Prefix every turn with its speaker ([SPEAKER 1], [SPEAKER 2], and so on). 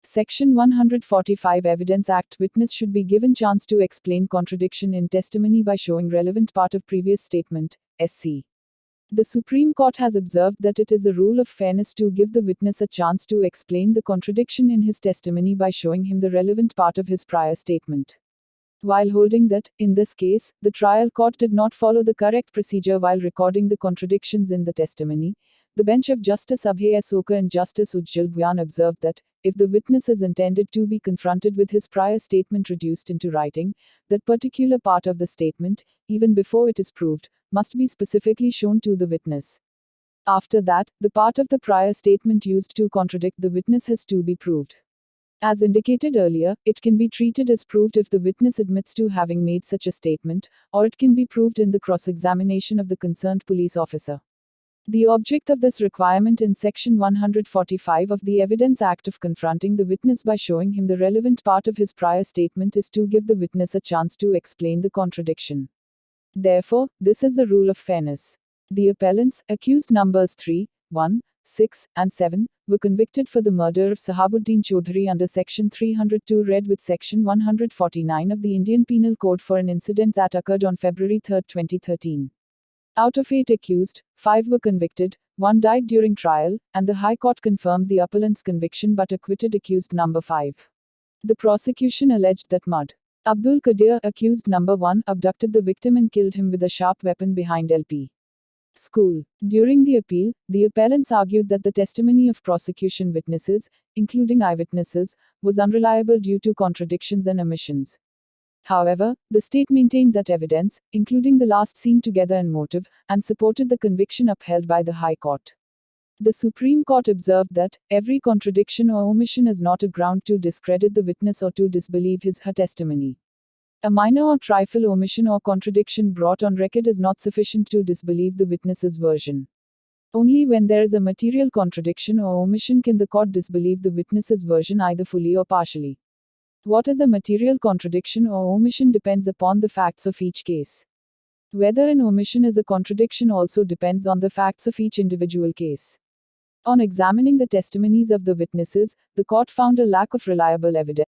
[SPEAKER 1] Section 145 Evidence Act. Witness should be given chance to explain contradiction in testimony by showing relevant part of previous statement, SC. The Supreme Court has observed that it is a rule of fairness to give the witness a chance to explain the contradiction in his testimony by showing him the relevant part of his prior statement. While holding that, in this case, the trial court did not follow the correct procedure while recording the contradictions in the testimony, the bench of Justice Abhay S. Oka and Justice Ujjal Bhuyan observed that, if the witness is intended to be confronted with his prior statement reduced into writing, that particular part of the statement, even before it is proved, must be specifically shown to the witness. After that, the part of the prior statement used to contradict the witness has to be proved. As indicated earlier, it can be treated as proved if the witness admits to having made such a statement, or it can be proved in the cross-examination of the concerned police officer. The object of this requirement in Section 145 of the Evidence Act of confronting the witness by showing him the relevant part of his prior statement is to give the witness a chance to explain the contradiction. Therefore, this is the rule of fairness. The appellants, accused numbers 3, 1, 6, and 7, were convicted for the murder of Sahabuddin Chaudhary under Section 302 read with Section 149 of the Indian Penal Code for an incident that occurred on February 3, 2013. Out of 8 accused, 5 were convicted, 1 died during trial, and the High Court confirmed the appellant's conviction but acquitted accused number 5. The prosecution alleged that Mud. Abdul Qadir, accused number 1, abducted the victim and killed him with a sharp weapon behind LP school. During the appeal, the appellants argued that the testimony of prosecution witnesses, including eyewitnesses, was unreliable due to contradictions and omissions. However, the state maintained that evidence, including the last seen together and motive, and supported the conviction upheld by the High Court. The Supreme Court observed that, every contradiction or omission is not a ground to discredit the witness or to disbelieve his/her testimony. A minor or trifle omission or contradiction brought on record is not sufficient to disbelieve the witness's version. Only when there is a material contradiction or omission can the court disbelieve the witness's version either fully or partially. What is a material contradiction or omission depends upon the facts of each case. Whether an omission is a contradiction also depends on the facts of each individual case. On examining the testimonies of the witnesses, the court found a lack of reliable evidence.